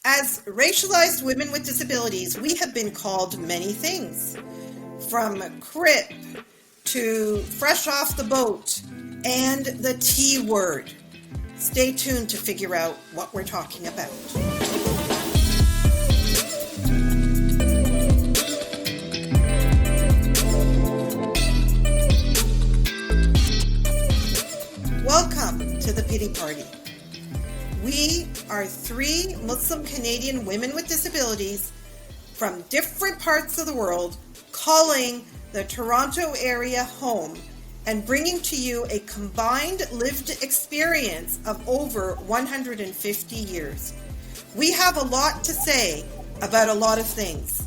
As racialized women with disabilities, we have been called many things, from crip to fresh off the boat and the T word. Stay tuned to figure out what we're talking about. Welcome to the Pity Party. We are three Muslim Canadian women with disabilities from different parts of the world calling the Toronto area home and bringing to you a combined lived experience of over 150 years. We have a lot to say about a lot of things.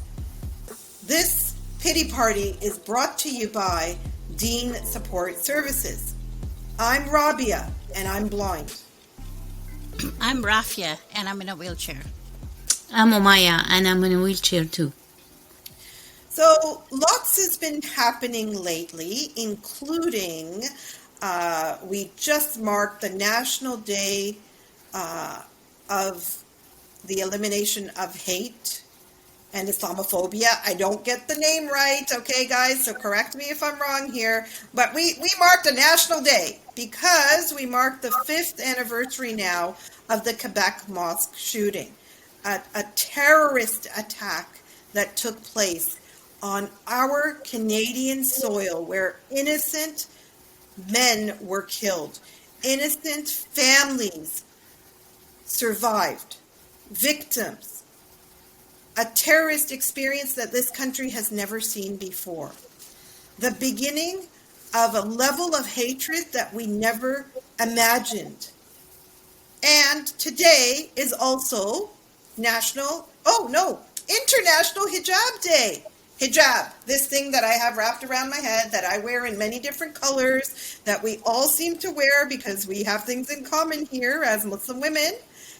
This Pity Party is brought to you by Dean Support Services. I'm Rabia, and I'm blind. I'm Rafia, and I'm in a wheelchair. I'm Omaya, and I'm in a wheelchair too. So lots has been happening lately, including we just marked the National Day of the Elimination of Hate and Islamophobia. I don't get the name right, okay, guys, so correct me if I'm wrong here. But we marked a national day because we marked the 5th anniversary now of the Quebec mosque shooting, a terrorist attack that took place on our Canadian soil where innocent men were killed, innocent families survived, victims. A terrorist experience that this country has never seen before. The beginning of a level of hatred that we never imagined. And today is also International Hijab Day. Hijab, this thing that I have wrapped around my head that I wear in many different colors that we all seem to wear because we have things in common here as Muslim women.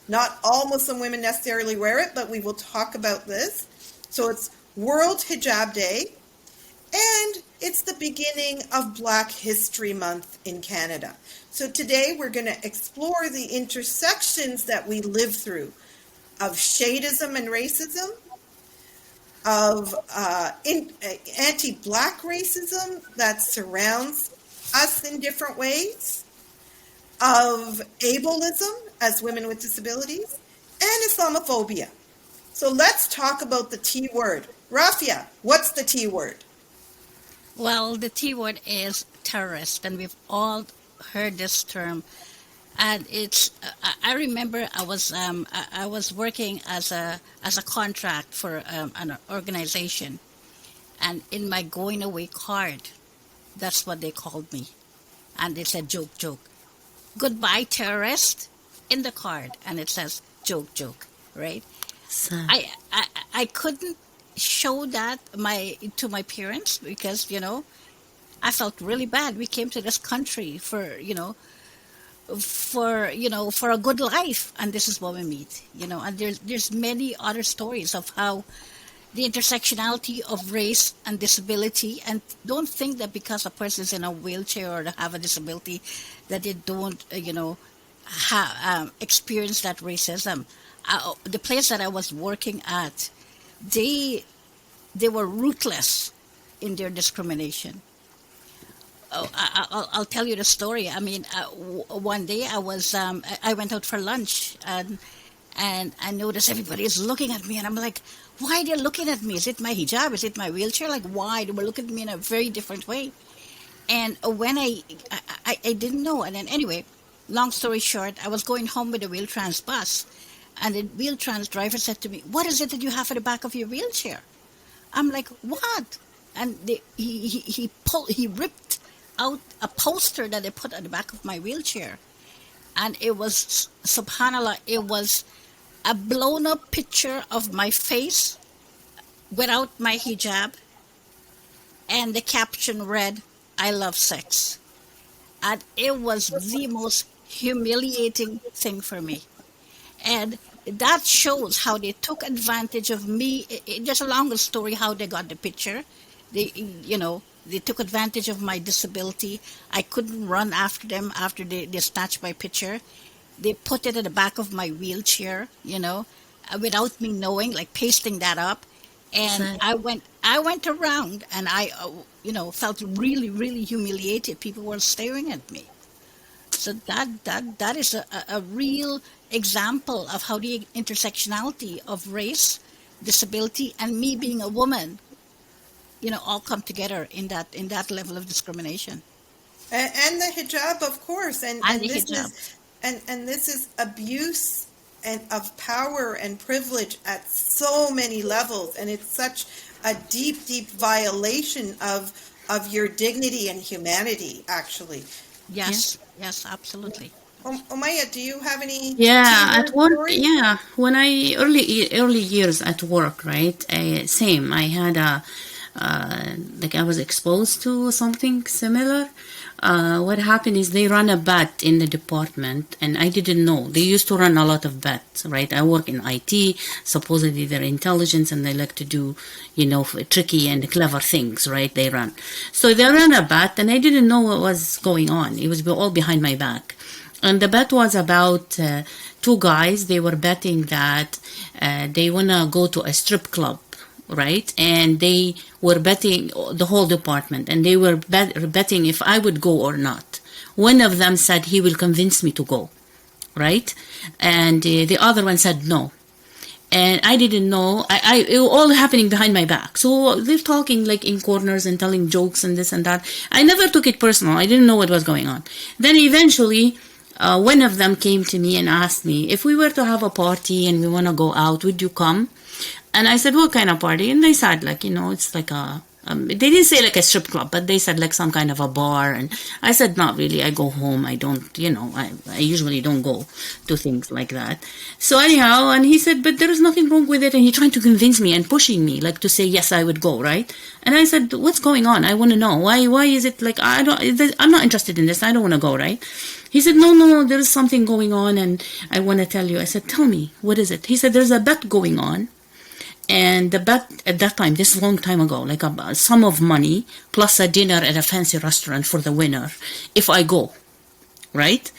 Not all Muslim women necessarily wear it, but we will talk about this. So it's World Hijab Day, and it's the beginning of Black History Month in Canada. So today we're going to explore the intersections that we live through of shadeism and racism, of anti-Black racism that surrounds us in different ways, of ableism as women with disabilities, and Islamophobia. So let's talk about the T word. Rafia, what's the T word? Well, the T word is terrorist, and we've all heard this term. And it's. I remember I was working as a contract for an organization, and in my going away card, that's what they called me, and it said joke. Goodbye, terrorist, in the card, and it says joke, right? So, I couldn't show that to my parents because I felt really bad. We came to this country for a good life, and this is what we meet, and there's many other stories of how the intersectionality of race and disability, and don't think that because a person is in a wheelchair or have a disability that they don't experience that racism. The place that I was working at, they were ruthless in their discrimination. I'll tell you the story. I mean, one day I went out for lunch, and I noticed everybody is looking at me, and I'm like, why are they looking at me? Is it my hijab? Is it my wheelchair? Like, why? They were looking at me in a very different way. And when I didn't know. And then anyway, long story short, I was going home with a Wheeltrans bus, and the Wheeltrans driver said to me, "What is it that you have at the back of your wheelchair?" I'm like, "What?" And he ripped out a poster that they put at the back of my wheelchair, and it was, subhanallah, it was a blown up picture of my face without my hijab, and the caption read, "I love sex." And it was the most humiliating thing for me. And that shows how they took advantage of me. Just a longer story how they got the picture. They took advantage of my disability. I couldn't run after them after they snatched my picture. They put it at the back of my wheelchair, without me knowing, like pasting that up. And Sad. I went around and I, felt really, really humiliated. People were staring at me. So that is a real example of how the intersectionality of race, disability, and me being a woman, all come together in that level of discrimination. And the hijab, of course, And the and this hijab. is and this is abuse and of power and privilege at so many levels, and it's such a deep, deep violation of your dignity and humanity. Actually, Yeah. Yes, yes, absolutely. Omaya, do you have any Yeah, at similar work, stories? yeah. When I early years at work, right? Same. I had a like I was exposed to something similar. What happened is they run a bet in the department, and I didn't know. They used to run a lot of bets, right? I work in IT. Supposedly they're intelligence, and they like to do, tricky and clever things, right? They run. So they ran a bet, and I didn't know what was going on. It was all behind my back. And the bet was about two guys. They were betting that they want to go to a strip club, right? And they were betting the whole department, and they were betting if I would go or not. One of them said he will convince me to go, right? And the other one said no. And I didn't know. It was all happening behind my back. So they're talking like in corners and telling jokes and this and that. I never took it personal. I didn't know what was going on. Then eventually, one of them came to me and asked me if we were to have a party and we want to go out, would you come? And I said, what kind of party? And they said, like, it's like they didn't say like a strip club, but they said like some kind of a bar. And I said, not really. I go home. I don't, I usually don't go to things like that. So anyhow, and he said, but there is nothing wrong with it. And he trying to convince me and pushing me, like to say, yes, I would go, right? And I said, what's going on? I want to know. Why is it like, I'm not interested in this. I don't want to go, right? He said, no, there is something going on and I want to tell you. I said, tell me, what is it? He said, there's a bet going on. And the bet at that time, this long time ago, like a sum of money plus a dinner at a fancy restaurant for the winner if I go, right?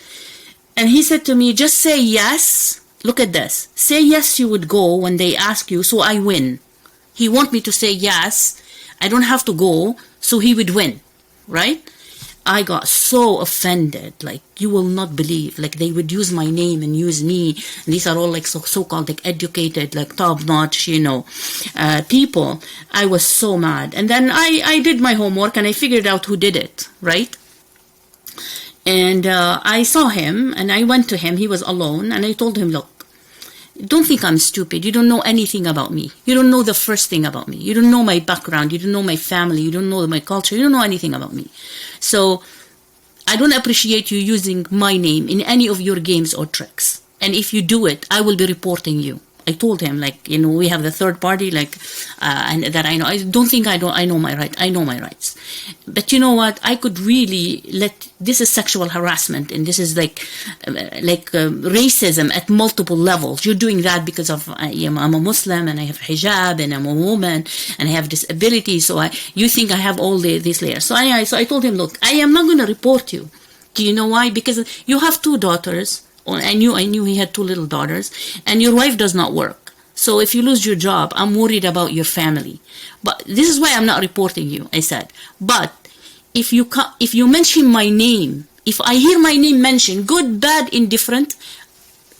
And he said to me, just say yes. Look at this. Say yes, you would go when they ask you, so I win. He want me to say yes. I don't have to go, so he would win, right? I got so offended, like you will not believe, like they would use my name and use me. And these are all like so-called like educated, like top-notch, people. I was so mad. And then I did my homework and I figured out who did it, right? And I saw him and I went to him. He was alone and I told him, look, don't think I'm stupid. You don't know anything about me. You don't know the first thing about me. You don't know my background. You don't know my family. You don't know my culture. You don't know anything about me. So I don't appreciate you using my name in any of your games or tricks. And if you do it, I will be reporting you. I told him, like, we have the third party, like, and that I know. I don't think I know my right. I know my rights. But you know what? I could really this is sexual harassment, and this is like racism at multiple levels. You're doing that because of I'm a Muslim and I have hijab and I'm a woman and I have disabilities. So you think I have all these layers. So I told him, look, I am not going to report you. Do you know why? Because you have two daughters. I knew he had two little daughters, and your wife does not work. So if you lose your job, I'm worried about your family. But this is why I'm not reporting you, I said. But if you mention my name, if I hear my name mentioned, good, bad, indifferent,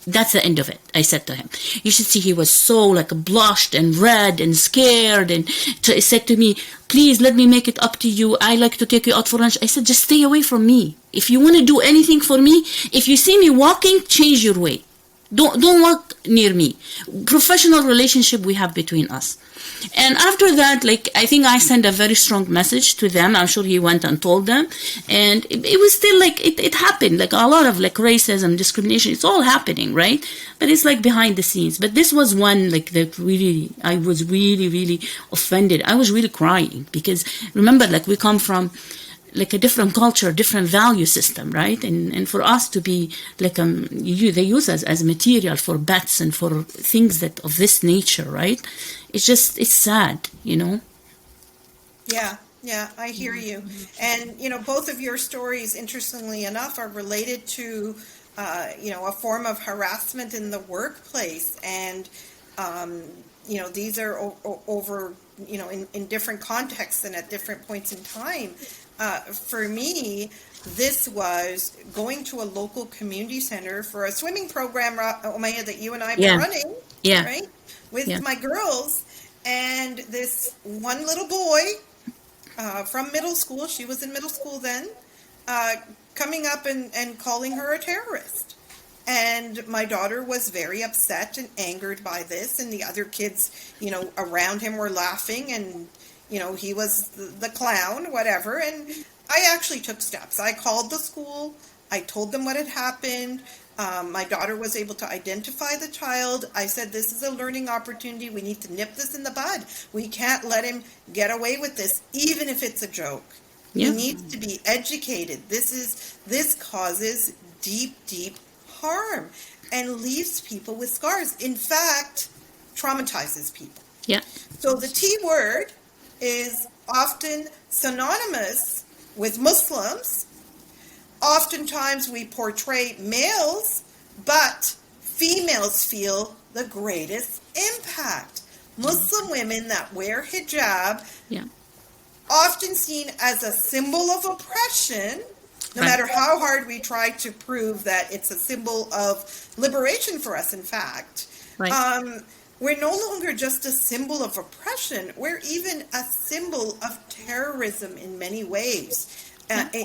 that's the end of it, I said to him. You should see he was so like blushed and red and scared and said to me, please let me make it up to you. I like to take you out for lunch. I said, just stay away from me. If you want to do anything for me, if you see me walking, change your way. Don't walk near me. Professional relationship we have between us. And after that, like, I think I sent a very strong message to them. I'm sure he went and told them. And it was still like, it happened. Like a lot of like racism, discrimination, it's all happening, right? But it's like behind the scenes. But this was one like that really, I was really, really offended. I was really crying because remember, like we come from like a different culture, different value system, right? And for us to be like they use us as material for bets and for things that of this nature, right? It's sad, Yeah, I hear you. And both of your stories, interestingly enough, are related to a form of harassment in the workplace. And These are over, in different contexts and at different points in time. For me, this was going to a local community center for a swimming program, Omaya, that you and I have been running, right, with my girls. And this one little boy from middle school, she was in middle school then, coming up and calling her a terrorist. And my daughter was very upset and angered by this, and the other kids, around him were laughing, and, he was the clown, whatever. And I actually took steps. I called the school. I told them what had happened. My daughter was able to identify the child. I said, this is a learning opportunity. We need to nip this in the bud. We can't let him get away with this, even if it's a joke. He needs to be educated. This causes deep harm and leaves people with scars. In fact, traumatizes people. Yeah. So the T word is often synonymous with Muslims. Oftentimes we portray males, but females feel the greatest impact. Muslim women that wear hijab, often seen as a symbol of oppression, no matter how hard we try to prove that it's a symbol of liberation for us, in fact. We're no longer just a symbol of oppression. We're even a symbol of terrorism in many ways,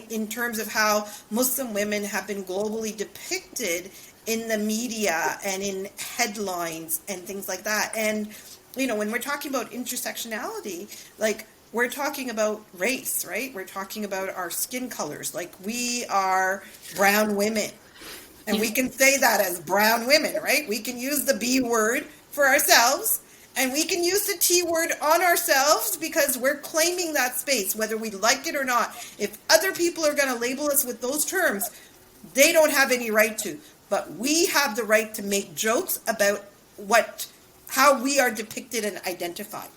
in terms of how Muslim women have been globally depicted in the media and in headlines and things like that. And, when we're talking about intersectionality, we're talking about race, right? We're talking about our skin colors. We are brown women. And we can say that as brown women, right? We can use the B word for ourselves, and we can use the T word on ourselves because we're claiming that space, whether we like it or not. If other people are going to label us with those terms, they don't have any right to. But we have the right to make jokes about how we are depicted and identified.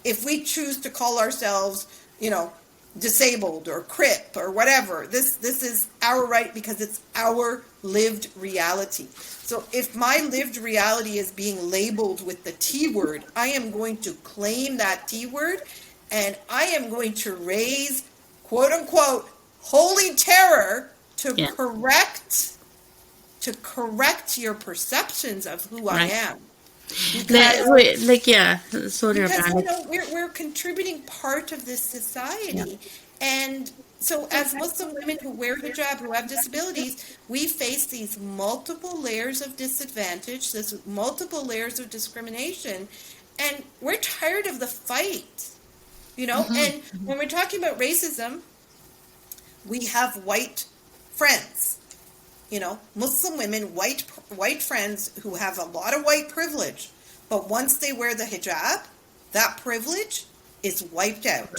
If we choose to call ourselves, disabled or crip or whatever, this is our right because it's our lived reality. So if my lived reality is being labeled with the T word, I am going to claim that T word, and I am going to raise, quote unquote, holy terror to correct your perceptions of who I am. Because, we're contributing part of this society, and so as Muslim women who wear hijab, who have disabilities, we face these multiple layers of disadvantage, this multiple layers of discrimination, and we're tired of the fight, And when we're talking about racism, we have white friends. Muslim women, white friends who have a lot of white privilege, but once they wear the hijab, that privilege is wiped out.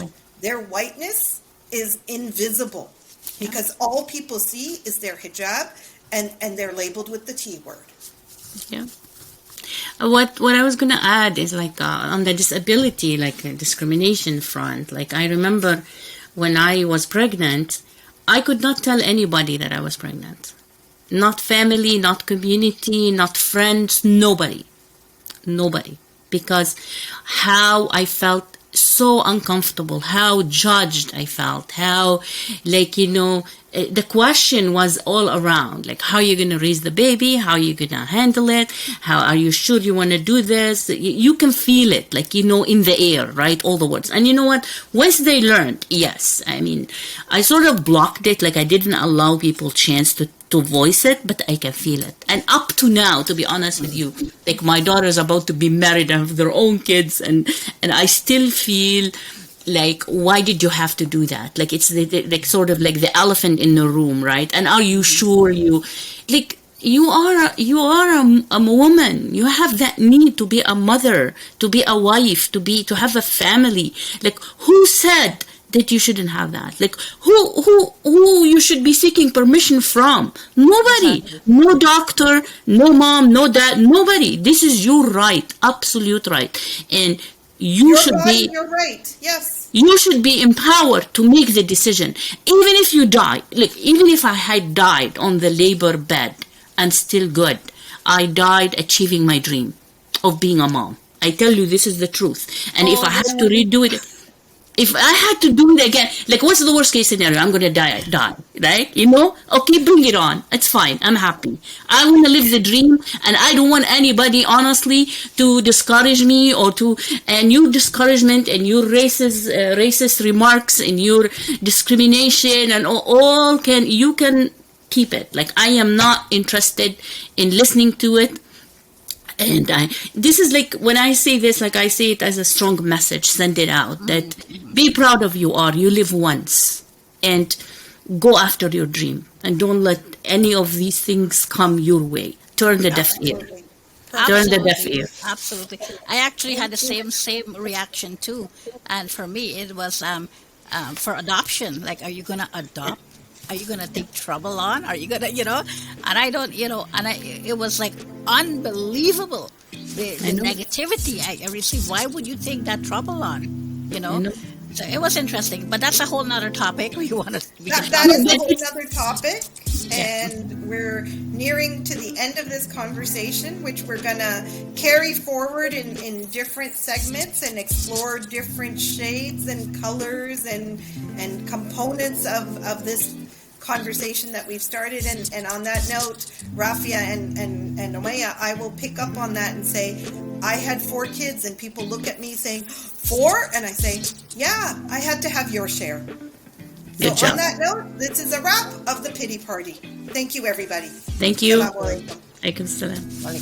Their whiteness is invisible because all people see is their hijab, and they're labeled with the T word. Yeah. What I was going to add is on the disability, discrimination front. I remember when I was pregnant, I could not tell anybody that I was pregnant. Not family, not community, not friends, nobody. Because how I felt so uncomfortable, how judged I felt, how, the question was all around, how are you going to raise the baby? How are you going to handle it? How are you sure you want to do this? You can feel it, in the air, right? All the words. And you know what? Once they learned, yes, I sort of blocked it, I didn't allow people chance to voice it, but I can feel it. And up to now, to be honest with you, my daughter's about to be married and have their own kids, and I still feel why did you have to do that? It's sort of the elephant in the room, right? And are you sure you are a woman? You have that need to be a mother, to be a wife, to have a family. Who said that you shouldn't have that? Who you should be seeking permission from? Nobody. Exactly. No doctor, no mom, no dad, nobody. This is your right, absolute right. And you should be. You're right. Yes. You should be empowered to make the decision. Even if you die, even if I had died on the labor bed and still good, I died achieving my dream. of being a mom. I tell you, this is the truth. And if Oh, I have this to redo it, if I had to do it again, like what's the worst case scenario? I'm gonna die, right? You know? Okay, bring it on. It's fine. I'm happy. I wanna live the dream, and I don't want anybody, honestly, to discourage me or to. And your discouragement and your racist remarks and your discrimination and all can you can keep it. Like I am not interested in listening to it. And this is like when I say this, like I say it as a strong message, send it out that be proud of you are. You live once, and go after your dream, and don't let any of these things come your way. Turn the deaf ear. Absolutely. Turn the Perfect. deaf ear. absolutely. I actually had the same reaction too, and for me it was for adoption. Like, are you gonna adopt? Are you gonna take trouble on? Are you gonna, And I don't, and it was like unbelievable the negativity I received. Why would you take that trouble on? You I know. know. So it was interesting, but that's a whole nother topic. We can That talk is a about. whole nother topic, Yeah. and we're nearing to the end of this conversation, which we're gonna carry forward in different segments and explore different shades and colors and components of this conversation that we've started. And on that note, Rafia and Omaya, I will pick up on that and say, I had 4 kids, and people look at me saying, 4? And I say, yeah, I had to have your share. So Good job. on that note, this is a wrap of the pity party. Thank you, everybody. Thank you. Assalamu alaikum. Alaikum salam. Well,